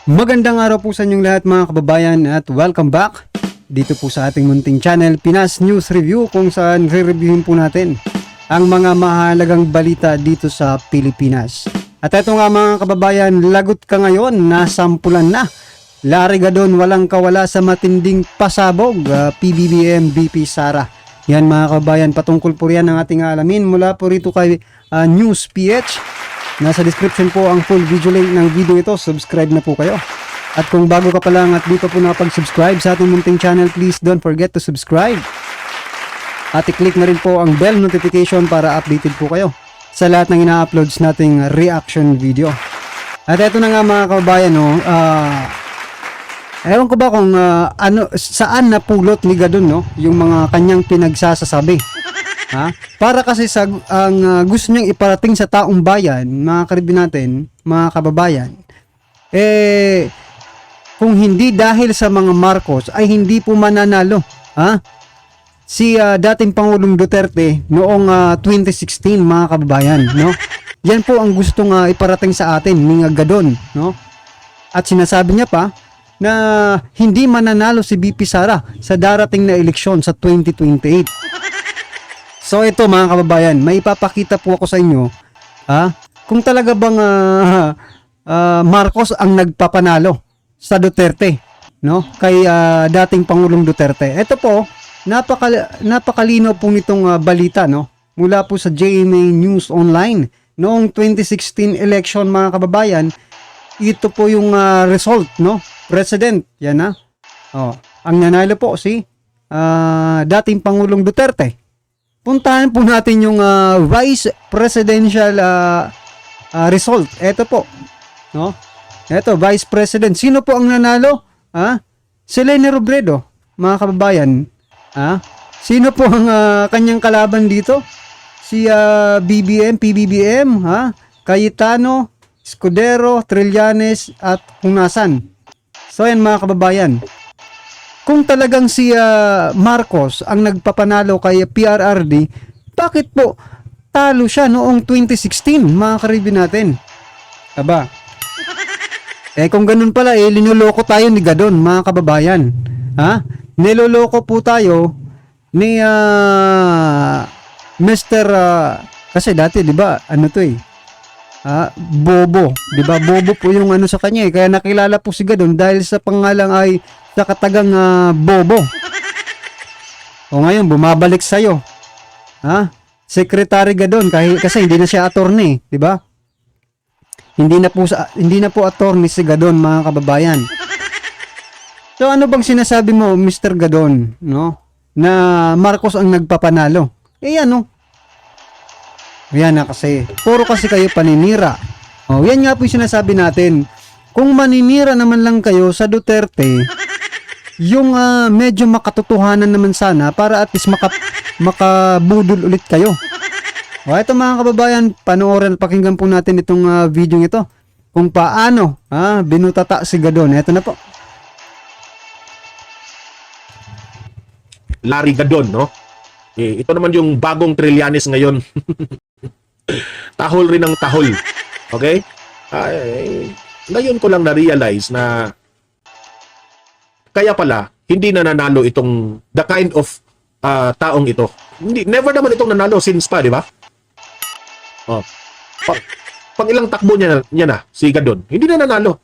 Magandang araw po sa inyong lahat mga kababayan at welcome back dito po sa ating munting channel Pinas News Review, kung saan re-reviewin po natin ang mga mahalagang balita dito sa Pilipinas. At ito nga mga kababayan, lagot ka ngayon, nasampulan na. Larry Gadon walang kawala sa matinding pasabog, PBBM VP Sara. Yan mga kababayan, patungkol po riyan ang ating alamin mula po rito kay News PH. Nasa description po ang full video link ng video ito. Subscribe na po kayo. At kung bago ka pa lang at di pa po nakapag-subscribe sa ating munting channel, please don't forget to subscribe. At i-click na rin po ang bell notification para updated po kayo sa lahat ng ina-uploads nating reaction video. At eto na nga mga kababayan, no, ewan ko ba kung saan napulot ni Gadon, no, yung mga kanyang pinagsasasabi. Ha? Para kasi sa gusto niyang iparating sa taong bayan, mga karibin natin, mga kababayan, kung hindi dahil sa mga Marcos ay hindi po mananalo, ha? Si dating Pangulong Duterte noong 2016, mga kababayan, no? Yan po ang gustong iparating sa atin ni Gadon, no? At sinasabi niya pa na hindi mananalo si BP Sara sa darating na eleksyon sa 2028. So ito mga kababayan, may ipapakita po ako sa inyo, kung talaga bang Marcos ang nagpapanalo sa Duterte, no? Kay dating Pangulong Duterte. Ito po, napakalino po nitong balita, no? Mula po sa GMA News Online noong 2016 election mga kababayan. Ito po yung result, no? President, yan na. Oh, ang nanalo po si dating Pangulong Duterte. Puntahan po natin yung vice presidential result. Ito po, no? Ito, vice president. Sino po ang nanalo? Si Leni Robredo, mga kababayan. Sino po ang kanyang kalaban dito? Si PBBM, Cayetano, Escudero, Trillanes at Hunasan. So yan mga kababayan. Kung talagang si Marcos ang nagpapanalo kay PRRD, bakit po talo siya noong 2016, mga karibin natin? Aba, kung ganun pala, linuloko tayo ni Gadon, mga kababayan. Niloloko po tayo ni Mr. Kasi dati, di ba, ano to Bobo, di ba? Bobo po yung ano sa kanya kaya nakilala po si Gadon dahil sa pangalang ay sa katagang Bobo. O ngayon bumabalik sa iyo. Secretary Gadon kasi hindi na siya attorney, di ba? Hindi na po attorney si Gadon, mga kababayan. So ano bang sinasabi mo, Mr. Gadon, no? Na Marcos ang nagpapanalo. Ano? Yan na kasi. Puro kasi kayo paninira. Yan nga po yung sinasabi natin. Kung maninira naman lang kayo sa Duterte, yung medyo makatotohanan naman sana para at least makabudol ulit kayo. Ito mga kababayan, panoorin at pakinggan po natin itong video ito. Kung paano binutata si Gadon. Ito na po. Larry Gadon, no? Ito naman yung bagong Trillanes ngayon. Tahol rin ang tahol. Okay? Ngayon ko lang na-realize na kaya pala hindi na nanalo itong the kind of taong ito. Never naman itong nanalo since pa, di ba? Pag ilang takbo niya na si Gadon, hindi na nanalo.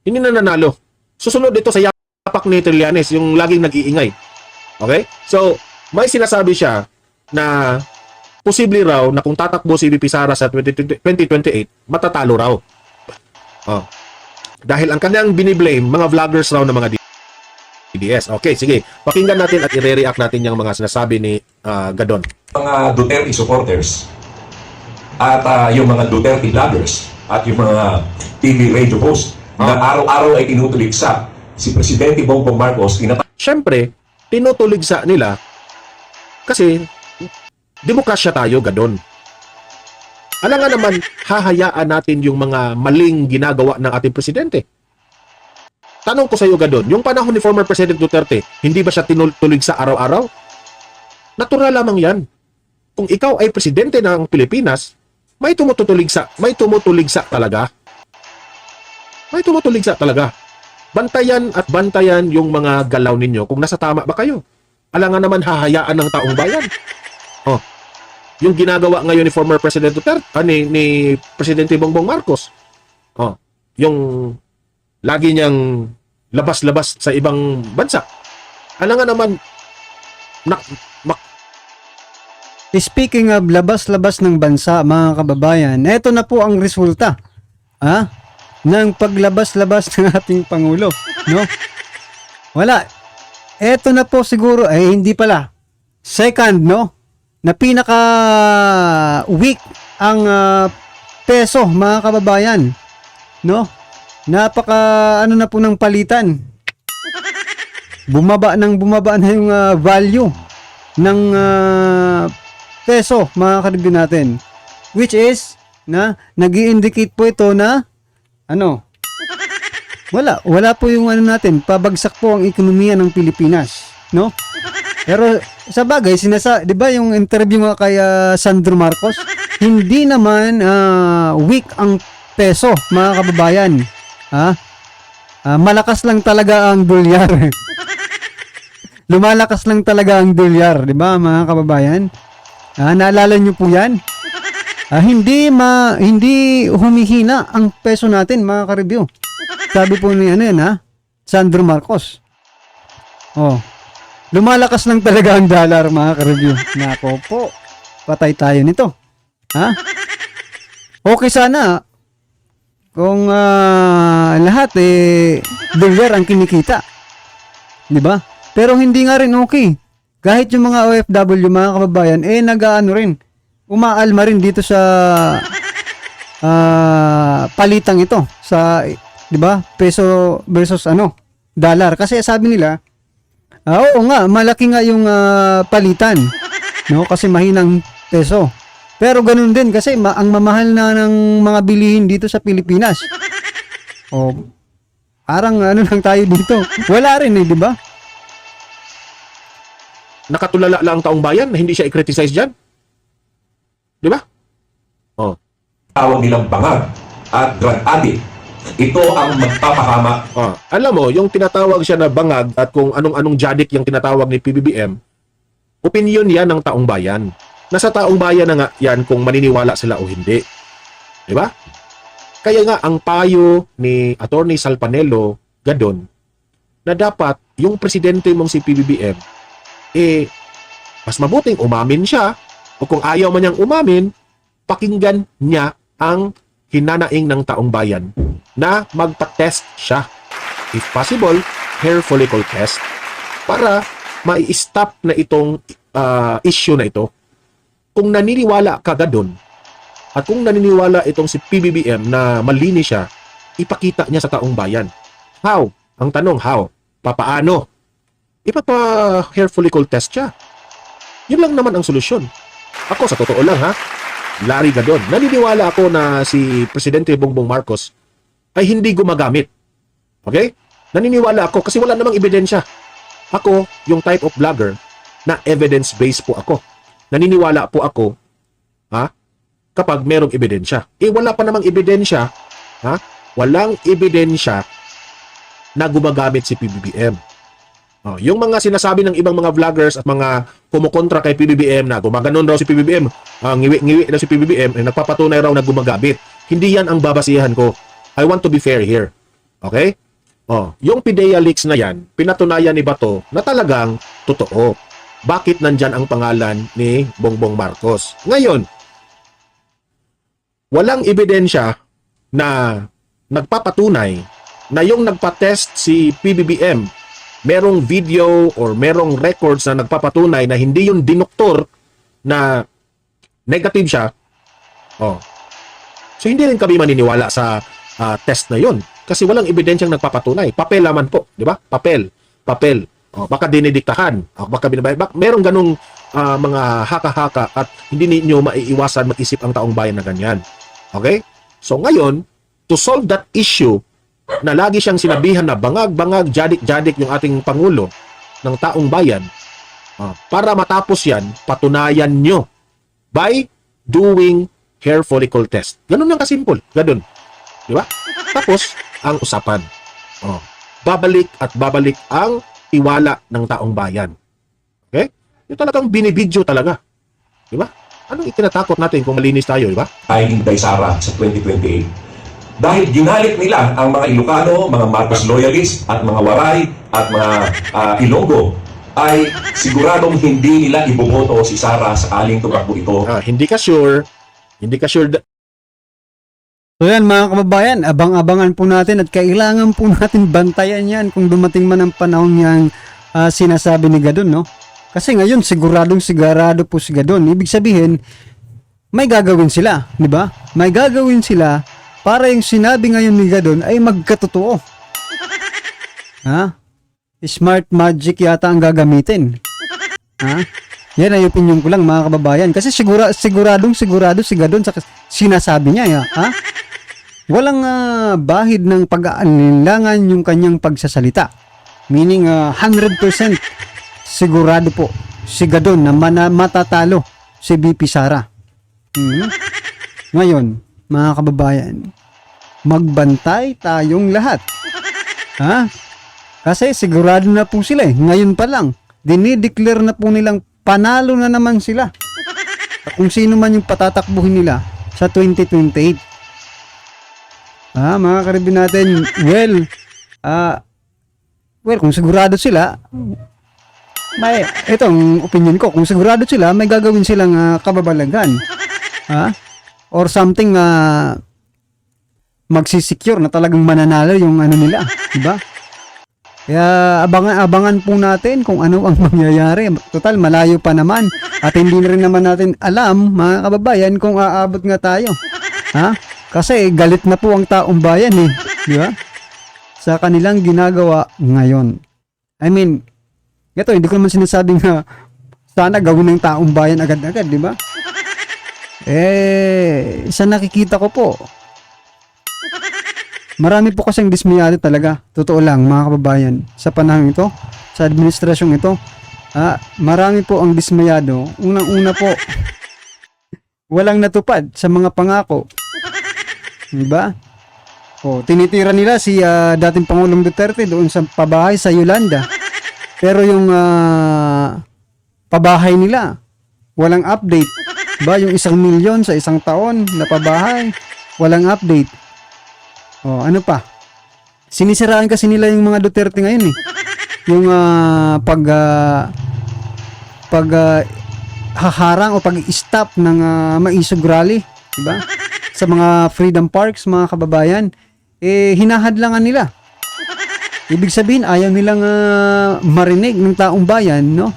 Hindi na nanalo. Susunod dito sa yapak ni Trillanes, yung laging nag-iingay. Okay? So, may sinasabi siya na posible raw na kung tatakbo si VP Sara sa 2028, matatalo raw. Dahil ang kanyang biniblame, mga vloggers raw ng mga DDS. Okay, sige. Pakinggan natin at i-react natin yung mga sinasabi ni Gadon. Mga Duterte supporters at yung mga Duterte vloggers at yung mga TV radio host na araw-araw ay tinutuligsa si Presidente Bongbong Marcos. Siyempre, tinutuligsa nila kasi demokrasya tayo, Gadon. Alam nga naman, hahayaan natin yung mga maling ginagawa ng ating presidente. Tanong ko sa iyo, Gadon, yung panahon ni former President Duterte, hindi ba siya tinutuligsa araw-araw? Natural lamang yan. Kung ikaw ay presidente ng Pilipinas, may tumutuligsa talaga. May tumutuligsa talaga. Bantayan at bantayan yung mga galaw ninyo kung nasa tama ba kayo. Alangan naman hahayaan ng taong bayan. Oh, yung ginagawa ngayon ni former President Duterte, ni Presidente Bongbong Marcos. Oh, yung lagi niyang labas-labas sa ibang bansa. Alangan naman Speaking of labas-labas ng bansa, mga kababayan, eto na po ang resulta ng paglabas-labas ng ating Pangulo, no? Wala. Eto na po siguro, hindi pala. Second, no? Na pinaka weak ang peso, mga kababayan, no? Napaka ano na po ng palitan. Bumaba na yung value ng peso, mga karibyo natin. Which is, nag-i-indicate po ito na, wala po yung natin, pabagsak po ang ekonomiya ng Pilipinas, no? Pero sa bagay, di ba yung interview nga kay Sandro Marcos, hindi naman weak ang peso, mga kababayan. Malakas lang talaga ang dolyar. Lumalakas lang talaga ang dolyar, di ba, mga kababayan? Naalala niyo po 'yan? Hindi humihina ang peso natin, mga ka-review. Sabi po ni Sandro Marcos. Oh. Lumalakas lang talaga ang dollar, mga ka-review. Nako po. Patay tayo nito. Okay sana kung lahat dolyar ang kinikita. Di ba? Pero hindi nga rin okay. Kahit yung mga OFW, mga kababayan, umaalma rin dito sa palitang ito. Sa, di ba, peso versus dollar. Kasi sabi nila, oo nga, malaki nga yung palitan. No? Kasi mahinang peso. Pero ganun din kasi ang mamahal na ng mga bilihin dito sa Pilipinas. Parang lang tayo dito. Wala rin di ba? Nakatulala lang ang taong bayan na hindi siya i-criticize dyan. Di ba? Oh. Tawag nilang bangag at drug addict. Ito ang magpapahamak. Alam mo, yung tinatawag siya na bangag at kung anong-anong jadik yung tinatawag ni PBBM, opinion yan ng taong bayan. Nasa taong bayan na nga yan kung maniniwala sila o hindi. Di ba? Kaya nga, ang payo ni Attorney Salpanelo Gadon na dapat yung presidente mong si PBBM mas mabuting umamin siya o kung ayaw man niyang umamin, pakinggan niya ang hinanaing ng taong bayan na magpa-test siya. If possible, hair follicle test para mai-stop na itong issue na ito. Kung naniniwala ka doon at kung naniniwala itong si PBBM na malinis siya, ipakita niya sa taong bayan. How? Ang tanong, how? Papaano? Ipapa-hair follicle test siya. Yun lang naman ang solusyon. Ako, sa totoo lang Larry Gadon, naniniwala ako na si Presidente Bongbong Marcos ay hindi gumagamit. Okay? Naniniwala ako kasi wala namang ebidensya. Ako, yung type of vlogger na evidence-based po ako. Naniniwala po ako kapag merong ebidensya. Wala pa namang ebidensya, walang ebidensya na gumagamit si PBBM. Yung mga sinasabi ng ibang mga vloggers at mga kumukontra kay PBBM na gumaganon raw si PBBM, ngiwi-ngiwi daw si PBBM, nagpapatunay raw na gumagamit. Hindi yan ang babasihan ko. I want to be fair here. Okay? Yung PIDEA leaks na yan, pinatunayan ni Bato na talagang totoo. Bakit nandyan ang pangalan ni Bongbong Marcos? Ngayon, walang ebidensya na nagpapatunay na yung nagpa-test si PBBM merong video or merong records na nagpapatunay na hindi yung dinoktor na negative siya. So hindi rin kami maniniwala sa test na yun kasi walang ebidensyang nagpapatunay. Papel naman po, di ba? Papel. Baka dinidiktahan. Baka merong ganung mga haka-haka at hindi ninyo maiiwasan mag-isip ang taong bayan na ganyan. Okay? So ngayon, to solve that issue na lagi siyang sinabihan na bangag-bangag, jadik-jadik yung ating Pangulo ng taong bayan, para matapos yan, patunayan nyo by doing hair follicle test. Ganun lang kasimple. Ganun. Di ba? Tapos, ang usapan. Oh, babalik at babalik ang tiwala ng taong bayan. Okay? Yung talagang binibidyo talaga. Di ba? Anong itinatakot natin kung malinis tayo, di ba? ay Inday Sara sa 2028. Dahil ginalit nila ang mga Ilocano, mga Marcos loyalists at mga Waray at mga Ilonggo, ay siguradong hindi nila iboboto si Sara sakaling tumakbo ito. Hindi ka sure. So yan mga kababayan, abang-abangan po natin at kailangan po natin bantayan yan kung dumating man ang panahon niyang sinasabi ni Gadon, no? Kasi ngayon sigurado po si Gadon. Ibig sabihin, may gagawin sila, di ba? May gagawin sila para yung sinabi ngayon ni Gadon ay magkatotoo. Ha? Smart magic yata ang gagamitin. Ha? Yan ay opinion ko lang mga kababayan. Kasi sigurado si Gadon sa sinasabi niya. Ha? Walang bahid ng pag-aalinlangan yung kanyang pagsasalita. Meaning 100% sigurado po si Gadon na matatalo si BP Sara. Ngayon, mga kababayan, magbantay tayong lahat. Ha? Kasi sigurado na po sila eh. Ngayon pa lang, dinideclare na po nilang panalo na naman sila. Kung sino man yung patatakbuhin nila sa 2028. Mga karibin natin, well, kung sigurado sila, itong opinion ko, kung sigurado sila, may gagawin silang kababalagan. Or something magsisecure na talagang mananalo yung ano nila, diba? Kaya abangan po natin kung ano ang mangyayari. Total, malayo pa naman. At hindi na rin naman natin alam, mga kababayan, kung aabot nga tayo. Kasi galit na po ang taong bayan eh. Di ba? Sa kanilang ginagawa ngayon. I mean, ito, hindi ko naman sinasabing na sana gawin ng taong bayan agad-agad, di ba? Sa nakikita ko po, marami po kasing dismayado talaga. Totoo lang mga kababayan. Sa panahon ito, sa administrasyong ito, marami po ang dismayado. Unang-una po, walang natupad sa mga pangako. Diba? Tinitira nila si dating Pangulong Duterte doon sa pabahay sa Yolanda. Pero yung pabahay nila, walang update. Ba yung 1 milyon sa isang taon na pabahay, walang update. Ano pa? Sinisiraan kasi nila yung mga Duterte ngayon eh. Yung haharang o pag-stop ng maisog rally, diba? Sa mga freedom parks, mga kababayan, hinahadlangan nila. Ibig sabihin, ayaw nilang marinig ng taong bayan, no?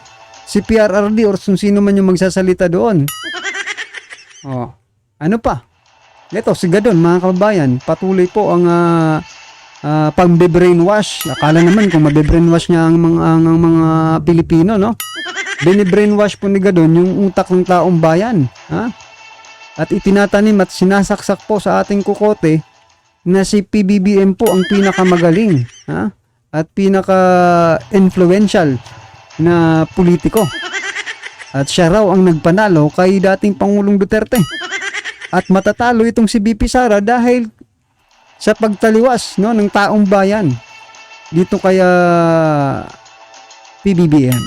Si PRRD or sino man yung magsasalita doon. Ano pa? Ito, si Gadon, mga kababayan, patuloy po ang pang-brainwash. Akala naman kung mabe-brainwash niya ang mga Pilipino, no? Bine-brainwash po ni Gadon yung utak ng taong bayan. At itinatanim at sinasaksak po sa ating kukote na si PBBM po ang pinakamagaling. At pinaka-influential na politiko. At siya raw ang nagpanalo kay dating Pangulong Duterte. At matatalo itong si BP Sara dahil sa pagtaliwas, no, ng taong bayan dito kaya PBBM.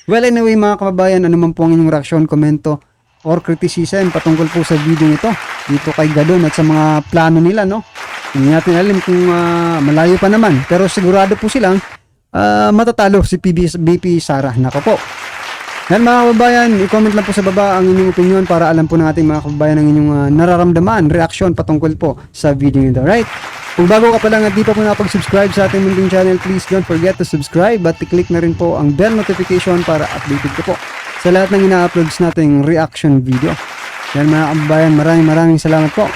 Well, anyway mga kababayan, ano man po ang inyong reaksyon, komento or criticism patungkol po sa video nito dito kay Gadon at sa mga plano nila, no? Hindi natin alam kung malayo pa naman, pero sigurado po silang matatalo si BP Sara. Nako po. Yan mga kababayan, i-comment lang po sa baba ang inyong opinion para alam po ng ating mga kababayan ang inyong nararamdaman, reaksyon patungkol po sa video nito. Right? Kung bago ka pa lang at di pa po nakapag-subscribe sa ating munting channel, please don't forget to subscribe at i-click na rin po ang bell notification para updated ko po sa lahat ng ina-uploads nating reaction video. Yan mga kababayan, maraming salamat po.